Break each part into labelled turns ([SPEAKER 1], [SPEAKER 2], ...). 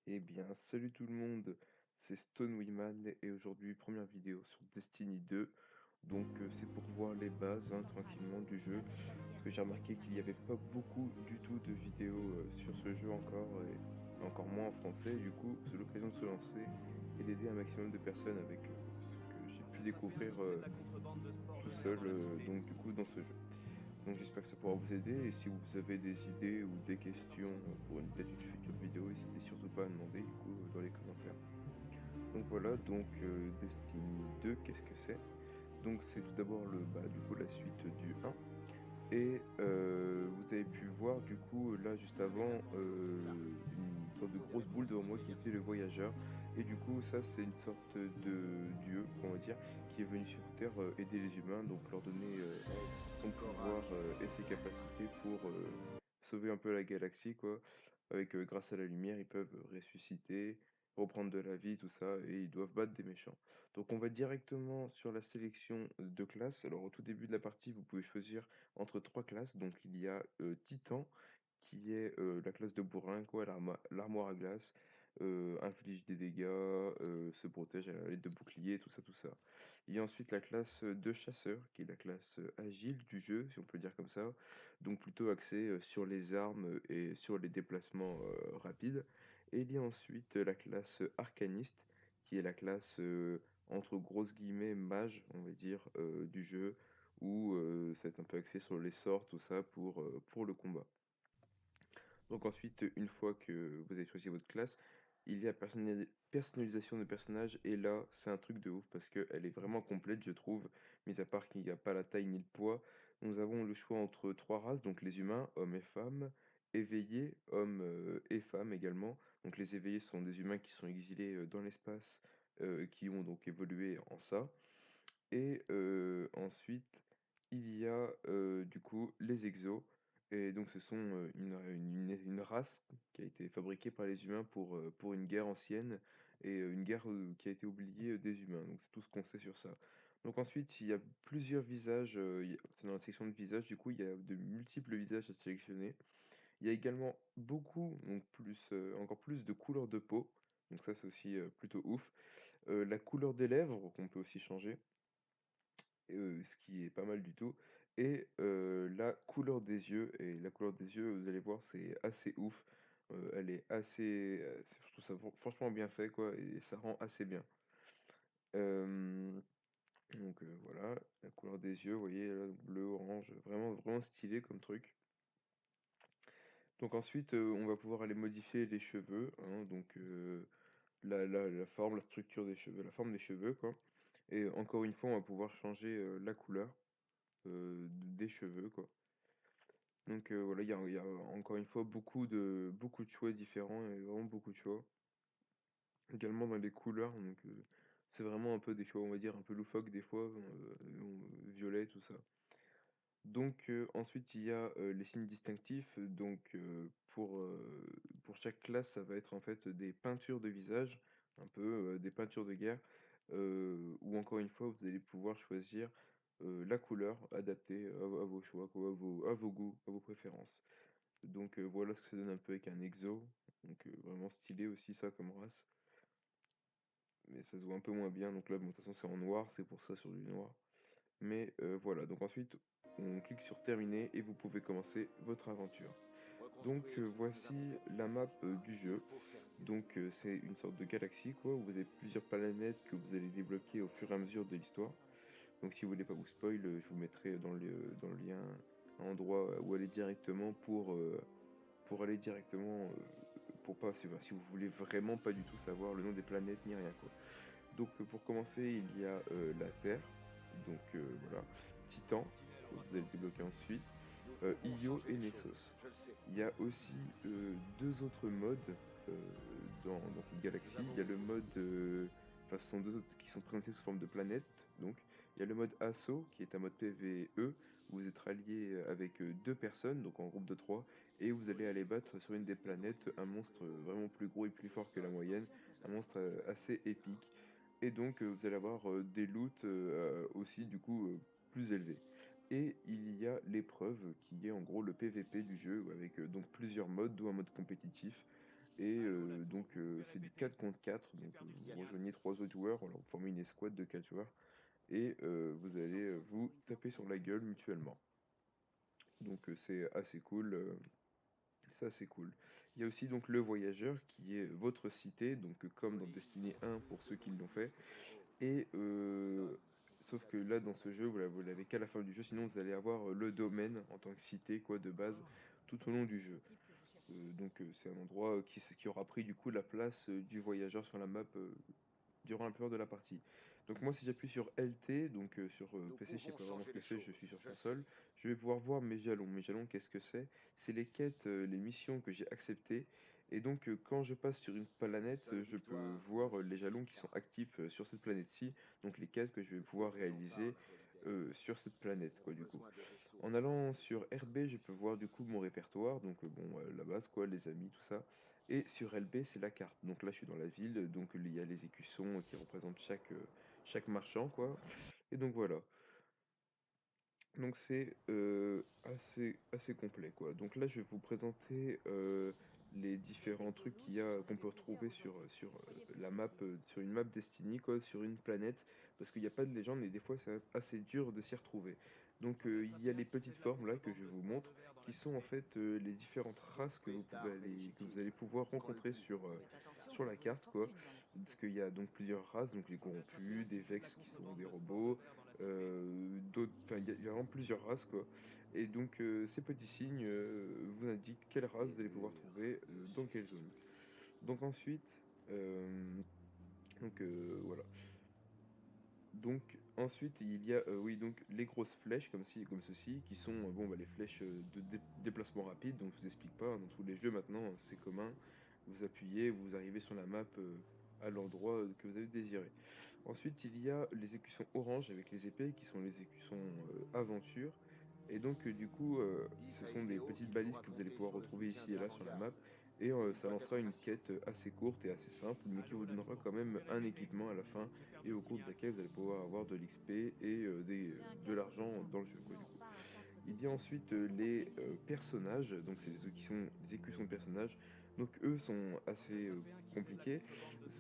[SPEAKER 1] Eh bien, salut tout le monde, c'est Stone Wiman et aujourd'hui, première vidéo sur Destiny 2. Donc, c'est pour voir les bases hein, tranquillement du jeu. Parce que j'ai remarqué qu'il n'y avait pas beaucoup du tout de vidéos sur ce jeu encore et encore moins en français. Et du coup, c'est l'occasion de se lancer et d'aider un maximum de personnes avec ce que j'ai pu découvrir tout seul donc du coup dans ce jeu. Donc j'espère que ça pourra vous aider et si vous avez des idées ou des questions pour peut-être une future vidéo, n'hésitez surtout pas à demander du coup dans les commentaires. Donc voilà, donc Destiny 2, qu'est-ce que c'est? Donc c'est tout d'abord du coup la suite du 1 et vous avez pu voir du coup, là juste avant, une sorte de grosse boule devant moi qui était le voyageur et du coup ça c'est une sorte de dieu, on va dire, qui est venu sur terre, aider les humains, donc leur donner,
[SPEAKER 2] Est-ce
[SPEAKER 1] son
[SPEAKER 2] Korak
[SPEAKER 1] pouvoir, et ses capacités pour, sauver un peu la galaxie quoi. Avec, grâce à la lumière, ils peuvent ressusciter, reprendre de la vie, tout ça et ils doivent battre des méchants. Donc on va directement sur la sélection de classes. Alors au tout début de la partie, vous pouvez choisir entre 3 classes. Donc il y a, Titan qui est, la classe de bourrin quoi, l'armoire à glace, inflige des dégâts, se protège à l'aide de boucliers, tout ça. Il y a ensuite la classe, de chasseur qui est la classe, agile du jeu, si on peut le dire comme ça. Donc plutôt axé, sur les armes, et sur les déplacements, rapides. Et il y a ensuite, la classe, arcaniste qui est la classe, entre grosses guillemets «mage», on va dire, du jeu où, ça va être un peu axé sur les sorts, tout ça pour le combat. Donc ensuite, une fois que vous avez choisi votre classe, il y a personnalisation de personnages et là, c'est un truc de ouf parce qu'elle est vraiment complète, je trouve, mis à part qu'il n'y a pas la taille ni le poids. Nous avons le choix entre 3 races, donc les humains, hommes et femmes, éveillés, hommes, et femmes également. Donc les éveillés sont des humains qui sont exilés, dans l'espace, qui ont donc évolué en ça. Et ensuite, il y a, du coup, les exos et donc ce sont, une race qui a été fabriquée par les humains pour une guerre ancienne et une guerre, qui a été oubliée, des humains. Donc c'est tout ce qu'on sait sur ça. Donc ensuite, il y a plusieurs visages, il y a c'est dans la section de visages, du coup, il y a de multiples visages à sélectionner. Il y a également beaucoup, donc plus, encore plus de couleurs de peau, donc ça, c'est aussi, plutôt ouf. La couleur des lèvres qu'on peut aussi changer. Ce qui est pas mal du tout et la couleur des yeux et la couleur des yeux, vous allez voir, c'est assez ouf. Elle est assez, je trouve ça franchement bien fait, quoi et ça rend assez bien. Hem, donc voilà, la couleur des yeux, vous voyez là, bleu, orange, vraiment, vraiment stylé comme truc. Donc ensuite, on va pouvoir aller modifier les cheveux, hein, donc la forme, la structure des cheveux, la forme des cheveux, quoi et encore une fois, on va pouvoir changer, la couleur, des cheveux, quoi. Donc voilà, il y a encore une fois beaucoup de choix différents et vraiment beaucoup de choix. Également dans les couleurs, donc c'est vraiment un peu des choix, on va dire, un peu loufoques des fois, violet, tout ça. Donc ensuite il y a, les signes distinctifs, donc pour chaque classe, ça va être en fait des peintures de visage, un peu, des peintures de guerre, où encore une fois, vous allez pouvoir choisir, la couleur adaptée à vos choix, quoi, à vos goûts, à vos préférences. Donc voilà ce que ça donne un peu avec un exo, donc vraiment stylé aussi ça comme race, mais ça se voit un peu moins bien, donc là, bon, de toute façon c'est en noir, c'est pour ça sur du noir. Mais voilà, donc ensuite on clique sur terminer et vous pouvez commencer votre aventure. Donc
[SPEAKER 2] Reconstruire ce qui nous a
[SPEAKER 1] voici la
[SPEAKER 2] perturbés ce
[SPEAKER 1] map,
[SPEAKER 2] soir,
[SPEAKER 1] du
[SPEAKER 2] il
[SPEAKER 1] jeu.
[SPEAKER 2] faut faire mieux.
[SPEAKER 1] Donc c'est une sorte de galaxie quoi, où vous avez plusieurs planètes que vous allez débloquer au fur et à mesure de l'histoire. Donc si vous voulez pas vous spoil, je vous mettrai dans le lien un endroit où aller directement pour aller directement, pour pas si vous voulez vraiment pas du tout savoir le nom des planètes ni rien, quoi. Donc, pour commencer, il y a, la Terre, donc voilà, Titan, que vous allez débloquer ensuite,
[SPEAKER 2] Nous pouvons
[SPEAKER 1] Io
[SPEAKER 2] changer
[SPEAKER 1] et
[SPEAKER 2] les choses,
[SPEAKER 1] Nessos.
[SPEAKER 2] je le sais.
[SPEAKER 1] Il y a aussi, 2 autres modes, dans cette
[SPEAKER 2] Nous
[SPEAKER 1] galaxie. Il
[SPEAKER 2] avons
[SPEAKER 1] y a le
[SPEAKER 2] beaucoup de
[SPEAKER 1] mode,
[SPEAKER 2] routes à faire.
[SPEAKER 1] enfin, ce sont 2 autres qui sont présentés sous forme de planètes, donc. Il y a le mode Assaut, qui est un mode PvE, où vous êtes ralliés, avec, 2 personnes, donc en groupe de 3 et vous allez aller battre sur une des planètes un monstre, vraiment plus gros et plus fort que la moyenne, un monstre, assez épique et donc vous allez avoir, des loots, aussi du coup, plus élevés et il y a l'épreuve qui est en gros le PVP du jeu avec, donc plusieurs modes, dont un mode compétitif et c'est du 4 contre 4, donc vous rejoignez 3 autres joueurs, alors vous formez une escouade de 4 joueurs et vous allez, vous taper sur la gueule mutuellement. Donc c'est assez cool. Il y a aussi donc le voyageur qui est votre cité, donc comme dans Destiny 1 pour ceux qui l'ont fait et sauf que là dans ce jeu, vous l'avez qu'à la fin du jeu, sinon vous allez avoir, le domaine en tant que cité quoi de base tout au long du jeu. C'est un endroit, qui aura pris du coup la place, du voyageur sur la map, durant la plupart de la partie. Donc moi, si j'appuie sur LT, sur
[SPEAKER 2] Nous
[SPEAKER 1] PC, je sais
[SPEAKER 2] pouvons
[SPEAKER 1] pas vraiment ce
[SPEAKER 2] changer
[SPEAKER 1] que
[SPEAKER 2] les
[SPEAKER 1] c'est, je
[SPEAKER 2] choses,
[SPEAKER 1] suis sur
[SPEAKER 2] je sais.
[SPEAKER 1] console, je vais pouvoir voir mes jalons. Mes jalons, qu'est-ce que c'est? C'est les quêtes, les missions que j'ai acceptées et quand je passe sur une planète,
[SPEAKER 2] Seule
[SPEAKER 1] je peux
[SPEAKER 2] victoire
[SPEAKER 1] voir, les jalons qui sont
[SPEAKER 2] unifiera.
[SPEAKER 1] actifs, sur cette planète-ci, donc les quêtes que je vais
[SPEAKER 2] Il faut
[SPEAKER 1] pouvoir
[SPEAKER 2] que j'en
[SPEAKER 1] réaliser,
[SPEAKER 2] parle à Holiday.
[SPEAKER 1] sur cette
[SPEAKER 2] Nous
[SPEAKER 1] planète,
[SPEAKER 2] avons
[SPEAKER 1] quoi, du coup.
[SPEAKER 2] besoin de ressources
[SPEAKER 1] En
[SPEAKER 2] pour
[SPEAKER 1] allant
[SPEAKER 2] remplir
[SPEAKER 1] sur
[SPEAKER 2] notre
[SPEAKER 1] RB, je peux
[SPEAKER 2] mission.
[SPEAKER 1] voir du coup mon répertoire, la base quoi, les amis, tout ça. Et sur LB, c'est la carte. Donc là, je suis dans la ville, donc il y a les écussons qui représentent chaque marchand, quoi. Et donc voilà. Donc c'est assez complet, quoi. Donc là, je vais vous présenter les différents
[SPEAKER 3] Effets
[SPEAKER 1] trucs
[SPEAKER 3] zonaux se sont
[SPEAKER 1] qu'on
[SPEAKER 3] révélés
[SPEAKER 1] peut
[SPEAKER 3] plusieurs
[SPEAKER 1] retrouver
[SPEAKER 3] aujourd'hui.
[SPEAKER 1] sur
[SPEAKER 3] Soyez plus
[SPEAKER 1] la map,
[SPEAKER 3] précise.
[SPEAKER 1] sur une map Destiny, quoi, sur une planète, parce qu'il n'y a pas de légende et des fois, c'est assez dur de s'y retrouver. Il y a les petites formes là que je vous montre, qui sont en fait les différentes races
[SPEAKER 2] Prise d'armes est
[SPEAKER 1] que vous
[SPEAKER 2] légitime.
[SPEAKER 1] allez pouvoir
[SPEAKER 2] Quand le
[SPEAKER 1] rencontrer
[SPEAKER 2] but
[SPEAKER 3] Faites attention,
[SPEAKER 1] sur
[SPEAKER 3] ça
[SPEAKER 1] la
[SPEAKER 3] vaut une
[SPEAKER 1] carte, quoi.
[SPEAKER 3] fortune dans la
[SPEAKER 1] Parce
[SPEAKER 3] cité.
[SPEAKER 1] qu'il y a donc plusieurs races, donc les corrompus, des Vex qui sont des robots, d'autres, enfin il y a vraiment plusieurs races, quoi. Ces petits signes, vous indiquent quelle race vous allez pouvoir
[SPEAKER 2] Murmure
[SPEAKER 1] trouver,
[SPEAKER 2] ne
[SPEAKER 1] dans quelle
[SPEAKER 2] suffit
[SPEAKER 1] zone.
[SPEAKER 2] plus.
[SPEAKER 1] Donc ensuite, voilà. Ensuite, il y a, oui, donc les grosses flèches comme ceci, qui sont, les flèches, de déplacement rapide, donc je vous explique pas, hein, dans tous les jeux maintenant, c'est commun. Vous appuyez, vous arrivez sur la map, à l'endroit, que vous avez désiré. Ensuite, il y a les écussons orange avec les épées qui sont les écussons, aventure ce
[SPEAKER 2] Dites à
[SPEAKER 1] sont des
[SPEAKER 2] Hideo
[SPEAKER 1] petites
[SPEAKER 2] qu'il
[SPEAKER 1] balises
[SPEAKER 2] pourra
[SPEAKER 1] que vous allez
[SPEAKER 2] compter
[SPEAKER 1] pouvoir
[SPEAKER 2] sur le
[SPEAKER 1] retrouver
[SPEAKER 2] soutien
[SPEAKER 1] ici
[SPEAKER 2] de
[SPEAKER 1] et là sur la map
[SPEAKER 2] l'avant-garde. Une
[SPEAKER 1] ça
[SPEAKER 2] fois
[SPEAKER 1] lancera une
[SPEAKER 2] d'être
[SPEAKER 1] quête,
[SPEAKER 2] rassuré.
[SPEAKER 1] assez courte et assez simple, mais qui vous donnera quand même un équipement à la fin et au cours de laquelle vous allez pouvoir avoir de l'XP et
[SPEAKER 3] J'ai un
[SPEAKER 1] de
[SPEAKER 3] 4 de
[SPEAKER 1] l'argent
[SPEAKER 3] 4.
[SPEAKER 1] dans le jeu, quoi, du
[SPEAKER 3] Non,
[SPEAKER 1] coup.
[SPEAKER 3] pas un 4 de
[SPEAKER 1] Il y a
[SPEAKER 3] 6.
[SPEAKER 1] ensuite,
[SPEAKER 3] Est-ce que ça fait
[SPEAKER 1] les,
[SPEAKER 3] ici?
[SPEAKER 1] personnages, donc c'est ceux qui sont des écussons de personnages. Donc eux sont assez, compliqués.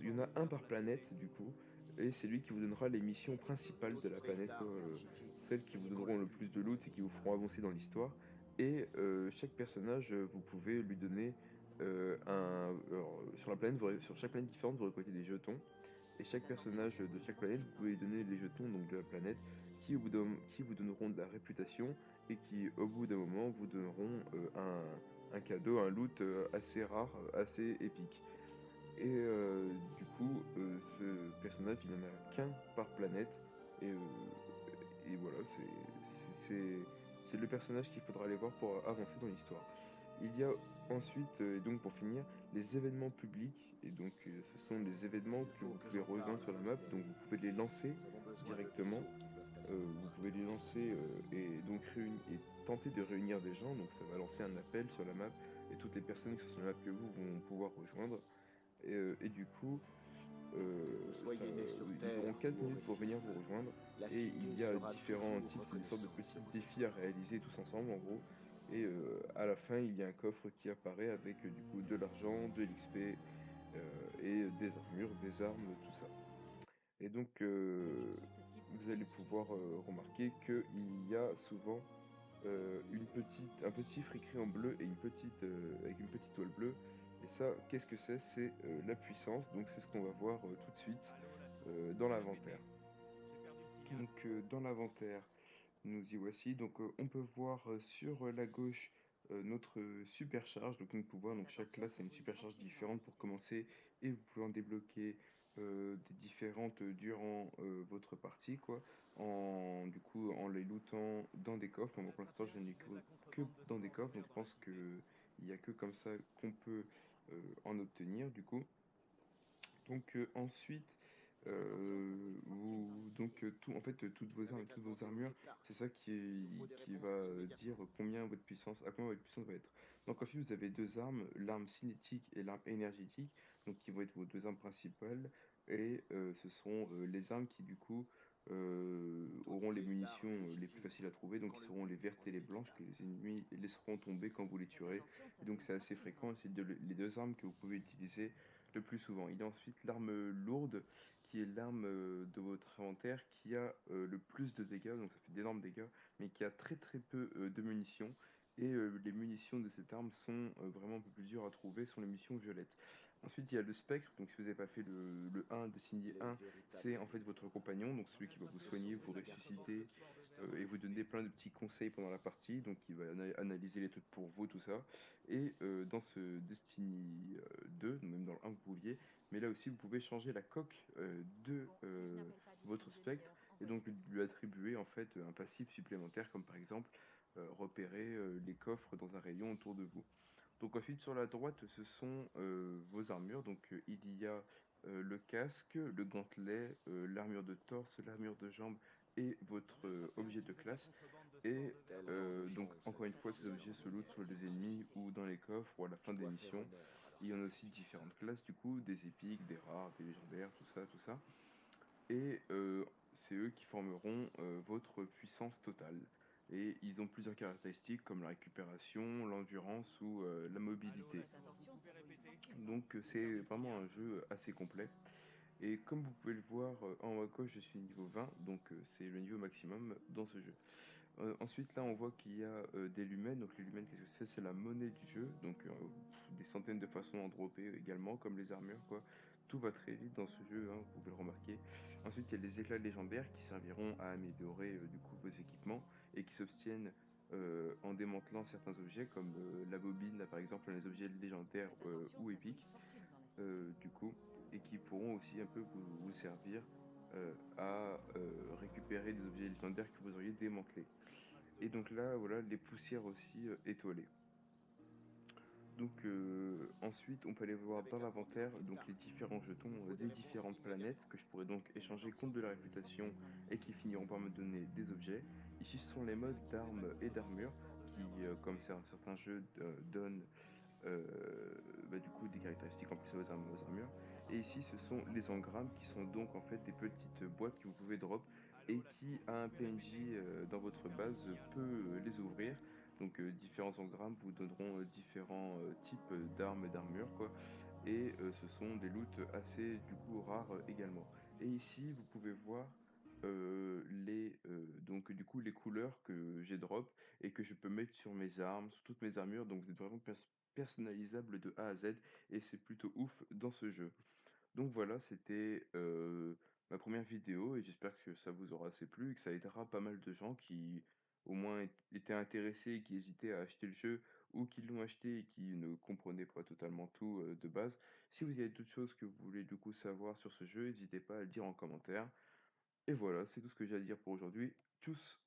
[SPEAKER 1] Il y en a un par planète, du coup, et c'est lui qui vous donnera les missions
[SPEAKER 3] Effets zonaux
[SPEAKER 1] principales
[SPEAKER 3] se
[SPEAKER 1] de
[SPEAKER 2] Toute
[SPEAKER 3] sont
[SPEAKER 1] la
[SPEAKER 2] prise
[SPEAKER 3] révélés
[SPEAKER 1] planète, quoi,
[SPEAKER 2] d'armes est
[SPEAKER 3] plusieurs
[SPEAKER 2] légitime.
[SPEAKER 3] aujourd'hui.
[SPEAKER 1] celles qui vous
[SPEAKER 3] Soyez
[SPEAKER 1] donneront le
[SPEAKER 3] précis.
[SPEAKER 1] plus de loot et qui vous feront avancer dans l'histoire chaque personnage, vous pouvez lui donner, sur la planète, sur chaque planète différente, vous récoltez des jetons et chaque
[SPEAKER 3] Faites attention,
[SPEAKER 1] personnage
[SPEAKER 3] ça vaut
[SPEAKER 1] de
[SPEAKER 3] une
[SPEAKER 1] chaque planète,
[SPEAKER 3] fortune
[SPEAKER 1] vous
[SPEAKER 3] dans
[SPEAKER 1] pouvez
[SPEAKER 3] la
[SPEAKER 1] lui donner
[SPEAKER 3] cité.
[SPEAKER 1] les jetons donc de la planète qui vous donneront de la réputation et qui, au bout d'un moment, vous donneront, un cadeau, un loot, assez rare, assez épique. Ce personnage, il en a qu'un par planète et heu et voilà, c'est le personnage qu'il faudra aller voir pour avancer dans l'histoire. Il y a ensuite, et donc pour finir, les événements publics ce sont les événements
[SPEAKER 2] Il
[SPEAKER 1] que
[SPEAKER 2] faut
[SPEAKER 1] vous
[SPEAKER 2] que
[SPEAKER 1] pouvez
[SPEAKER 2] j'en
[SPEAKER 1] rejoindre
[SPEAKER 2] parle à
[SPEAKER 1] sur la map,
[SPEAKER 2] Holiday.
[SPEAKER 1] donc vous pouvez les lancer
[SPEAKER 2] Nous avons besoin de
[SPEAKER 1] directement.
[SPEAKER 2] vaisseaux qui peuvent être
[SPEAKER 1] Vous pouvez les
[SPEAKER 2] empruntés.
[SPEAKER 1] lancer, et donc réuni et tenter de réunir des gens, donc ça va lancer un appel sur la map et toutes les personnes qui sont sur la map que vous vont pouvoir rejoindre et du coup,
[SPEAKER 2] Que vous soyez né sur
[SPEAKER 1] ils auront
[SPEAKER 2] Terre
[SPEAKER 1] 4
[SPEAKER 2] ou au
[SPEAKER 1] minutes pour venir
[SPEAKER 2] récif,
[SPEAKER 1] vous rejoindre
[SPEAKER 2] la
[SPEAKER 1] et il
[SPEAKER 2] cité
[SPEAKER 1] y a
[SPEAKER 2] sera
[SPEAKER 1] différents
[SPEAKER 2] toujours
[SPEAKER 1] types, c'est des sortes de
[SPEAKER 2] reconnaissante de
[SPEAKER 1] petits
[SPEAKER 2] vos
[SPEAKER 1] défis à
[SPEAKER 2] efforts.
[SPEAKER 1] réaliser tous ensemble en gros à la fin, il y a un coffre qui apparaît avec, du coup de l'argent, de l'XP, et des armures, des armes, tout ça. Et
[SPEAKER 3] J'éviterai ce type de
[SPEAKER 1] vous allez
[SPEAKER 3] stratégie.
[SPEAKER 1] pouvoir, remarquer qu'il y a souvent, un petit chiffre écrit en bleu et avec une petite toile bleue et ça, qu'est-ce que c'est? C'est, la puissance, donc c'est ce qu'on va voir, tout de suite,
[SPEAKER 4] Allô, la tour,
[SPEAKER 1] dans
[SPEAKER 4] répétez.
[SPEAKER 1] l'inventaire.
[SPEAKER 4] J'ai perdu le signal.
[SPEAKER 1] Dans l'inventaire, nous y voici. On peut voir, sur, la gauche, notre, supercharge, donc notre pouvoir.
[SPEAKER 3] Faites
[SPEAKER 1] Donc chaque
[SPEAKER 3] attention,
[SPEAKER 1] classe a
[SPEAKER 3] ça
[SPEAKER 1] une
[SPEAKER 3] vaut une
[SPEAKER 1] supercharge
[SPEAKER 3] fortune dans la
[SPEAKER 1] différente pour
[SPEAKER 3] cité.
[SPEAKER 1] commencer et vous pouvez en débloquer, des différentes, durant, votre partie quoi, en les lootant dans des coffres. Moi pour
[SPEAKER 4] Peut-être
[SPEAKER 1] l'instant je n'ai
[SPEAKER 4] appréhendez-vous de la
[SPEAKER 1] que
[SPEAKER 4] contrebande de
[SPEAKER 1] dans des coffres, donc
[SPEAKER 4] stupéfiants
[SPEAKER 1] je
[SPEAKER 4] dans la
[SPEAKER 1] pense
[SPEAKER 4] cité?
[SPEAKER 1] qu'il y a que comme ça qu'on peut, en obtenir du coup. Ensuite,
[SPEAKER 3] Faites attention, ça vaut une fortune dans la cité.
[SPEAKER 1] toutes vos armes et
[SPEAKER 2] Avec un
[SPEAKER 1] toutes vos
[SPEAKER 2] contrôle des
[SPEAKER 1] armures, c'est
[SPEAKER 2] parcs,
[SPEAKER 1] ça
[SPEAKER 2] il nous faut des
[SPEAKER 1] qui va,
[SPEAKER 2] réponses
[SPEAKER 1] dire
[SPEAKER 2] immédiatement.
[SPEAKER 1] combien votre puissance va être. Donc ensuite, vous avez 2 armes, l'arme cinétique et l'arme énergétique, donc qui vont être vos 2 armes principales ce sont, les armes qui du coup, auront les munitions, les plus faciles à trouver, donc ils seront les vertes et les blanches que les ennemis laisseront tomber quand vous les tuerez
[SPEAKER 3] Attention, ça
[SPEAKER 1] et
[SPEAKER 3] peut
[SPEAKER 1] donc c'est
[SPEAKER 3] être
[SPEAKER 1] assez
[SPEAKER 3] compliqué.
[SPEAKER 1] fréquent et c'est les 2 armes que vous pouvez utiliser le plus souvent. Il y a ensuite l'arme, lourde qui est l'arme, de votre inventaire qui a, le plus de dégâts, donc ça fait d'énormes dégâts, mais qui a très, très peu, de munitions et les munitions de cette arme sont, vraiment un peu plus dures à trouver, sont les munitions violettes. Ensuite, il y a le spectre, donc si vous n'avez pas fait le 1, désigner
[SPEAKER 2] Les
[SPEAKER 1] 1, c'est
[SPEAKER 2] véritables
[SPEAKER 1] en fait votre compagnon, donc celui qui va vous soigner, vous ressusciter, et vous donner plein de petits conseils pendant la partie, donc il va analyser les trucs pour vous, tout ça. Et dans ce Destiny 2, même dans le 1 vous pouviez, mais là aussi vous pouvez changer la coque de
[SPEAKER 3] Bon, si je n'appelle pas d'ici
[SPEAKER 1] votre
[SPEAKER 3] une
[SPEAKER 1] spectre
[SPEAKER 3] demi-heure,
[SPEAKER 1] et
[SPEAKER 3] envoyez
[SPEAKER 1] donc
[SPEAKER 3] des
[SPEAKER 1] lui
[SPEAKER 3] secours.
[SPEAKER 1] attribuer en fait un passif supplémentaire, comme par exemple repérer les coffres dans un rayon autour de vous. Donc ensuite sur la droite, ce sont, vos armures. Donc, il y a, le casque, le gantelet, l'armure de torse, l'armure de jambe et votre, objet de classe et
[SPEAKER 2] Tellement de
[SPEAKER 1] donc
[SPEAKER 2] chance
[SPEAKER 1] encore une
[SPEAKER 2] qu'il
[SPEAKER 1] fois, ces
[SPEAKER 2] parvient à
[SPEAKER 1] objets se lootent
[SPEAKER 2] revenir
[SPEAKER 1] sur
[SPEAKER 2] de
[SPEAKER 1] les
[SPEAKER 2] ce
[SPEAKER 1] ennemis
[SPEAKER 2] souci.
[SPEAKER 1] ou dans les coffres ou à la fin
[SPEAKER 2] Je
[SPEAKER 1] des
[SPEAKER 2] dois faire
[SPEAKER 1] missions.
[SPEAKER 2] honneur à leur
[SPEAKER 1] Il y en a aussi
[SPEAKER 2] sacrifice.
[SPEAKER 1] différentes classes du coup, des épiques, des rares, des légendaires, tout ça, tout ça et c'est eux qui formeront, votre puissance totale et ils ont plusieurs caractéristiques comme la récupération, l'endurance ou, la mobilité.
[SPEAKER 3] Faites attention, ça vaut une fortune.
[SPEAKER 1] Donc c'est vraiment un jeu assez complet et comme vous pouvez le voir, en haut à gauche, je suis niveau 20 donc c'est le niveau maximum dans ce jeu. Ensuite, là, on voit qu'il y a, des lumens. Donc les lumens, qu'est-ce que c'est? C'est la monnaie du jeu, donc des centaines de façons d'en dropper également, comme les armures, quoi. Tout va très vite dans ce jeu, hein, vous pouvez le remarquer. Ensuite, il y a les éclats légendaires qui serviront à améliorer, du coup, vos équipements et qui s'obtiennent, en démantelant certains objets comme, la bobine, là, par exemple, les objets légendaires,
[SPEAKER 3] Faites attention,
[SPEAKER 1] ou
[SPEAKER 3] ça vaut une
[SPEAKER 1] épiques
[SPEAKER 3] fortune dans la cité.
[SPEAKER 1] du coup, et qui pourront aussi un peu vous servir, à, récupérer des objets légendaires que vous auriez démantelés. Et donc là, voilà, les poussières aussi, étoilées. Donc ensuite, on peut aller
[SPEAKER 2] Vous
[SPEAKER 1] voir
[SPEAKER 2] n'avez
[SPEAKER 1] dans
[SPEAKER 2] qu'à prendre les
[SPEAKER 1] l'inventaire,
[SPEAKER 2] entrées de
[SPEAKER 1] donc les
[SPEAKER 2] carte.
[SPEAKER 1] différents
[SPEAKER 2] Il nous
[SPEAKER 1] jetons,
[SPEAKER 2] faut des
[SPEAKER 1] des
[SPEAKER 2] réponses
[SPEAKER 1] différentes planètes
[SPEAKER 2] immédiatement.
[SPEAKER 1] que je pourrais donc
[SPEAKER 3] Faites
[SPEAKER 1] échanger contre
[SPEAKER 3] attention,
[SPEAKER 1] de la
[SPEAKER 3] ça vaut une
[SPEAKER 1] réputation
[SPEAKER 3] fortune dans la
[SPEAKER 1] et qui
[SPEAKER 3] cité.
[SPEAKER 1] finiront par me donner des objets. Ici, ce sont les modes d'armes et d'armure qui, comme certains jeux, donnent bah, du coup, des caractéristiques en plus à vos armures.
[SPEAKER 3] Faites
[SPEAKER 1] Et
[SPEAKER 3] attention,
[SPEAKER 1] ici,
[SPEAKER 3] ça
[SPEAKER 1] ce
[SPEAKER 3] vaut une
[SPEAKER 1] sont les
[SPEAKER 3] fortune.
[SPEAKER 1] engrammes qui sont donc en fait des petites boîtes que vous pouvez drop et qui, à un PNJ dans votre base, peut les ouvrir. Donc, différents engrammes vous donneront différents types d'armes et d'armures, quoi. Et ce sont des loots assez, du coup, rares également. Et ici, vous pouvez voir donc, du coup, les couleurs que j'ai drop et que je peux mettre sur mes armes, sur toutes mes armures. Donc, vous êtes vraiment personnalisable de A à Z et c'est plutôt ouf dans ce jeu. Donc voilà, c'était, ma première vidéo et j'espère que ça vous aura assez plu et que ça aidera pas mal de gens qui, au moins, étaient intéressés et qui hésitaient à acheter le jeu ou qui l'ont acheté et qui ne comprenaient pas totalement tout, de base. Si vous avez d'autres choses que vous voulez, du coup, savoir sur ce jeu, n'hésitez pas à le dire en commentaire et voilà, c'est tout ce que j'ai à dire pour aujourd'hui. Tchuss!